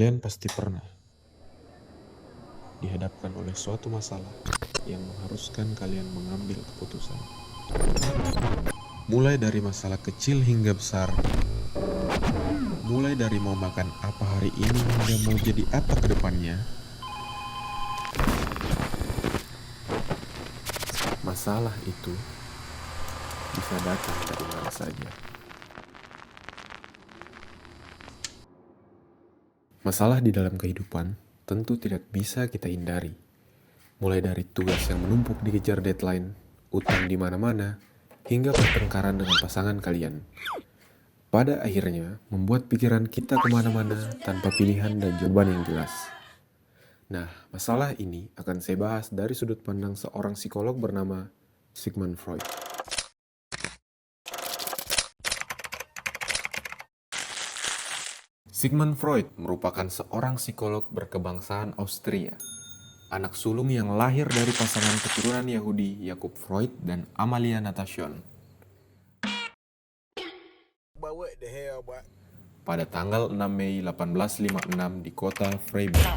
Kalian pasti pernah dihadapkan oleh suatu masalah yang mengharuskan kalian mengambil keputusan. Mulai dari masalah kecil hingga besar. Mulai dari mau makan apa hari ini hingga mau jadi apa ke depannya. Masalah itu bisa datang dari mana saja. Masalah di dalam kehidupan tentu tidak bisa kita hindari. Mulai dari tugas yang menumpuk dikejar deadline, utang di mana-mana, hingga pertengkaran dengan pasangan kalian. Pada akhirnya, membuat pikiran kita kemana-mana tanpa pilihan dan jawaban yang jelas. Nah, masalah ini akan saya bahas dari sudut pandang seorang psikolog bernama Sigmund Freud. Sigmund Freud merupakan seorang psikolog berkebangsaan Austria. Anak sulung yang lahir dari pasangan keturunan Yahudi Jakob Freud dan Amalia Natation. Pada tanggal 6 Mei 1856 di kota Freiburg.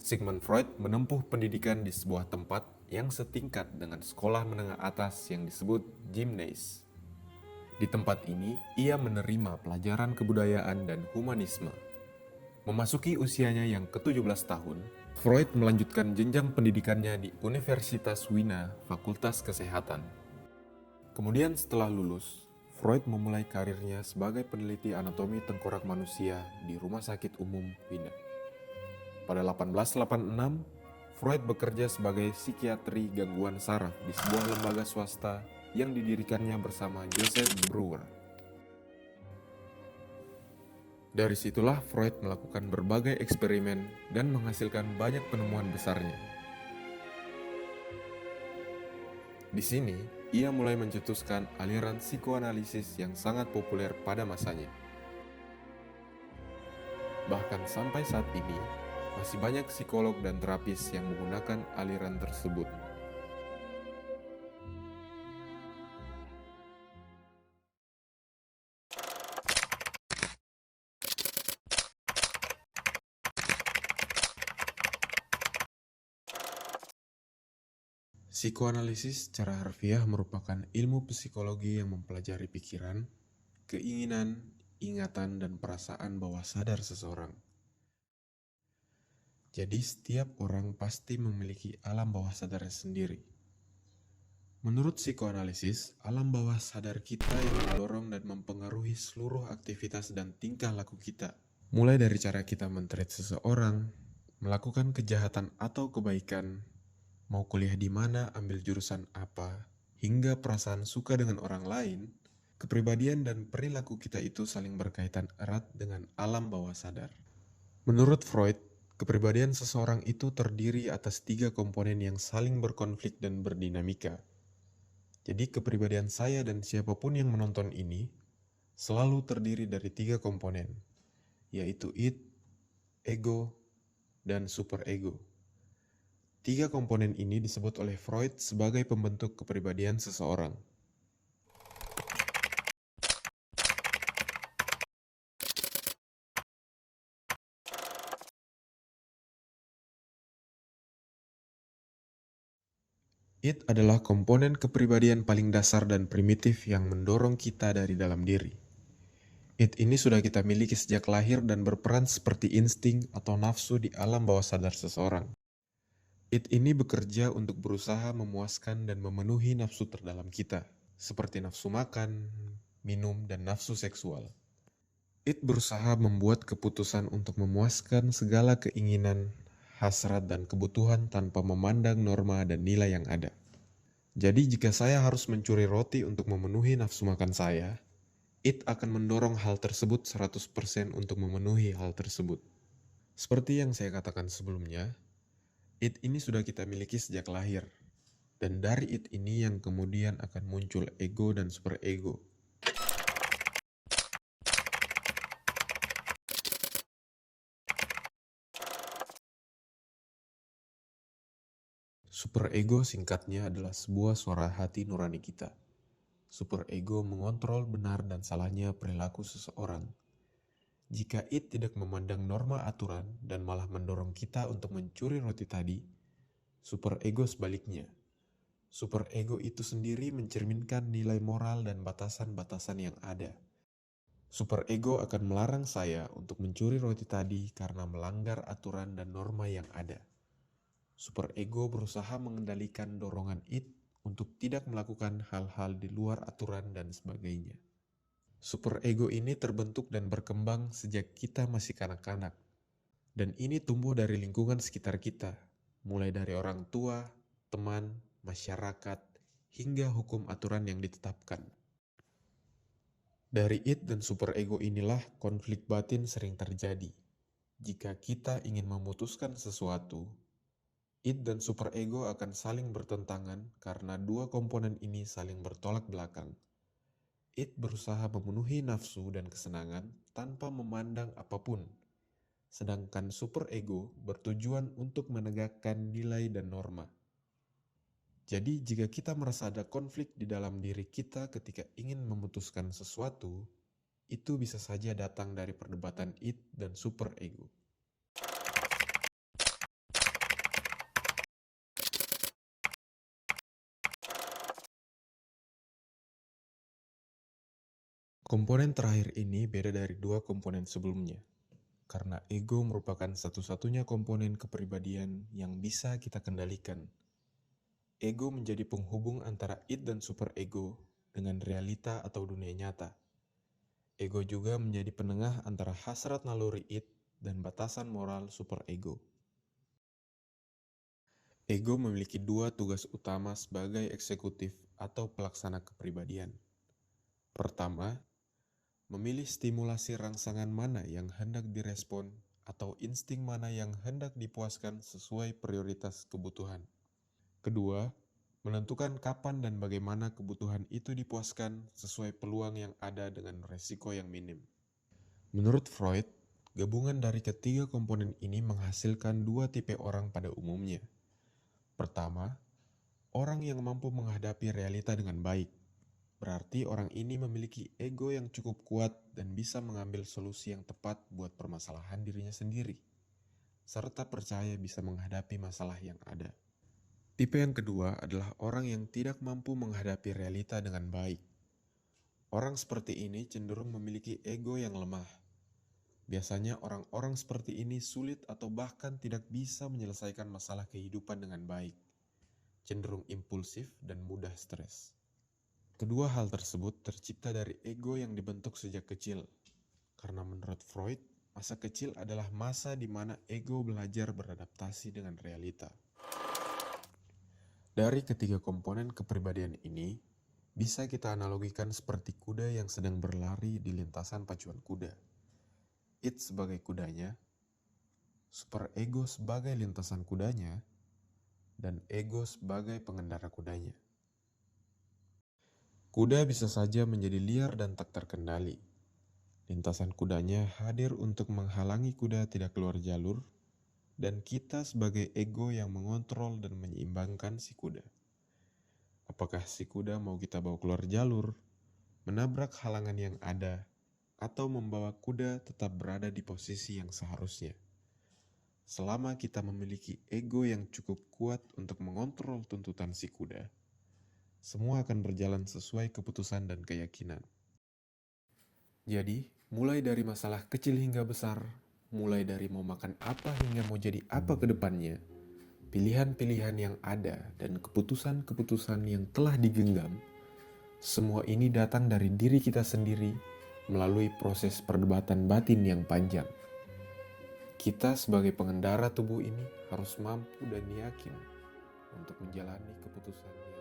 Sigmund Freud menempuh pendidikan di sebuah tempat yang setingkat dengan sekolah menengah atas yang disebut Gymnasium. Di tempat ini, ia menerima pelajaran kebudayaan dan humanisme. Memasuki usianya yang ke-17 tahun, Freud melanjutkan jenjang pendidikannya di Universitas Wina, Fakultas Kesehatan. Kemudian setelah lulus, Freud memulai karirnya sebagai peneliti anatomi tengkorak manusia di Rumah Sakit Umum Wina. Pada 1886, Freud bekerja sebagai psikiatri gangguan saraf di sebuah lembaga swasta yang didirikannya bersama Joseph Breuer. Dari situlah Freud melakukan berbagai eksperimen dan menghasilkan banyak penemuan besarnya. Di sini, ia mulai mencetuskan aliran psikoanalisis yang sangat populer pada masanya. Bahkan sampai saat ini, masih banyak psikolog dan terapis yang menggunakan aliran tersebut. Psikoanalisis secara harfiah merupakan ilmu psikologi yang mempelajari pikiran, keinginan, ingatan, dan perasaan bawah sadar seseorang. Jadi setiap orang pasti memiliki alam bawah sadarnya sendiri. Menurut psikoanalisis, alam bawah sadar kita yang mendorong dan mempengaruhi seluruh aktivitas dan tingkah laku kita. Mulai dari cara kita men-treat seseorang, melakukan kejahatan atau kebaikan, mau kuliah di mana, ambil jurusan apa, hingga perasaan suka dengan orang lain, kepribadian dan perilaku kita itu saling berkaitan erat dengan alam bawah sadar. Menurut Freud, kepribadian seseorang itu terdiri atas 3 komponen yang saling berkonflik dan berdinamika. Jadi kepribadian saya dan siapapun yang menonton ini selalu terdiri dari 3 komponen, yaitu id, ego, dan superego. 3 komponen ini disebut oleh Freud sebagai pembentuk kepribadian seseorang. Id adalah komponen kepribadian paling dasar dan primitif yang mendorong kita dari dalam diri. Id ini sudah kita miliki sejak lahir dan berperan seperti insting atau nafsu di alam bawah sadar seseorang. Id ini bekerja untuk berusaha memuaskan dan memenuhi nafsu terdalam kita, seperti nafsu makan, minum, dan nafsu seksual. Id berusaha membuat keputusan untuk memuaskan segala keinginan, hasrat, dan kebutuhan tanpa memandang norma dan nilai yang ada. Jadi jika saya harus mencuri roti untuk memenuhi nafsu makan saya, Id akan mendorong hal tersebut 100% untuk memenuhi hal tersebut. Seperti yang saya katakan sebelumnya, Id ini sudah kita miliki sejak lahir. Dan dari Id ini yang kemudian akan muncul ego dan superego. Superego singkatnya adalah sebuah suara hati nurani kita. Superego mengontrol benar dan salahnya perilaku seseorang. Jika id tidak memandang norma aturan dan malah mendorong kita untuk mencuri roti tadi, superego sebaliknya. Superego itu sendiri mencerminkan nilai moral dan batasan-batasan yang ada. Superego akan melarang saya untuk mencuri roti tadi karena melanggar aturan dan norma yang ada. Superego berusaha mengendalikan dorongan id untuk tidak melakukan hal-hal di luar aturan dan sebagainya. Superego ini terbentuk dan berkembang sejak kita masih kanak-kanak. Dan ini tumbuh dari lingkungan sekitar kita, mulai dari orang tua, teman, masyarakat, hingga hukum aturan yang ditetapkan. Dari id dan superego inilah konflik batin sering terjadi. Jika kita ingin memutuskan sesuatu, id dan superego akan saling bertentangan karena dua komponen ini saling bertolak belakang. Id berusaha memenuhi nafsu dan kesenangan tanpa memandang apapun, sedangkan superego bertujuan untuk menegakkan nilai dan norma. Jadi jika kita merasa ada konflik di dalam diri kita ketika ingin memutuskan sesuatu, itu bisa saja datang dari perdebatan id dan superego. Komponen terakhir ini beda dari dua komponen sebelumnya, karena ego merupakan satu-satunya komponen kepribadian yang bisa kita kendalikan. Ego menjadi penghubung antara id dan superego dengan realita atau dunia nyata. Ego juga menjadi penengah antara hasrat naluri id dan batasan moral superego. Ego memiliki dua tugas utama sebagai eksekutif atau pelaksana kepribadian. Pertama, memilih stimulasi rangsangan mana yang hendak direspon atau insting mana yang hendak dipuaskan sesuai prioritas kebutuhan. Kedua, menentukan kapan dan bagaimana kebutuhan itu dipuaskan sesuai peluang yang ada dengan resiko yang minim. Menurut Freud, gabungan dari ketiga komponen ini menghasilkan dua tipe orang pada umumnya. Pertama, orang yang mampu menghadapi realita dengan baik. Berarti orang ini memiliki ego yang cukup kuat dan bisa mengambil solusi yang tepat buat permasalahan dirinya sendiri, serta percaya bisa menghadapi masalah yang ada. Tipe yang kedua adalah orang yang tidak mampu menghadapi realita dengan baik. Orang seperti ini cenderung memiliki ego yang lemah. Biasanya orang-orang seperti ini sulit atau bahkan tidak bisa menyelesaikan masalah kehidupan dengan baik, cenderung impulsif dan mudah stres. Kedua hal tersebut tercipta dari ego yang dibentuk sejak kecil, karena menurut Freud, masa kecil adalah masa di mana ego belajar beradaptasi dengan realita. Dari ketiga komponen kepribadian ini, bisa kita analogikan seperti kuda yang sedang berlari di lintasan pacuan kuda. Id sebagai kudanya, superego sebagai lintasan kudanya, dan ego sebagai pengendara kudanya. Kuda bisa saja menjadi liar dan tak terkendali. Lintasan kudanya hadir untuk menghalangi kuda tidak keluar jalur, dan kita sebagai ego yang mengontrol dan menyeimbangkan si kuda. Apakah si kuda mau kita bawa keluar jalur, menabrak halangan yang ada, atau membawa kuda tetap berada di posisi yang seharusnya? Selama kita memiliki ego yang cukup kuat untuk mengontrol tuntutan si kuda, semua akan berjalan sesuai keputusan dan keyakinan. Jadi, mulai dari masalah kecil hingga besar, mulai dari mau makan apa hingga mau jadi apa ke depannya, pilihan-pilihan yang ada dan keputusan-keputusan yang telah digenggam, semua ini datang dari diri kita sendiri melalui proses perdebatan batin yang panjang. Kita sebagai pengendara tubuh ini harus mampu dan yakin untuk menjalani keputusan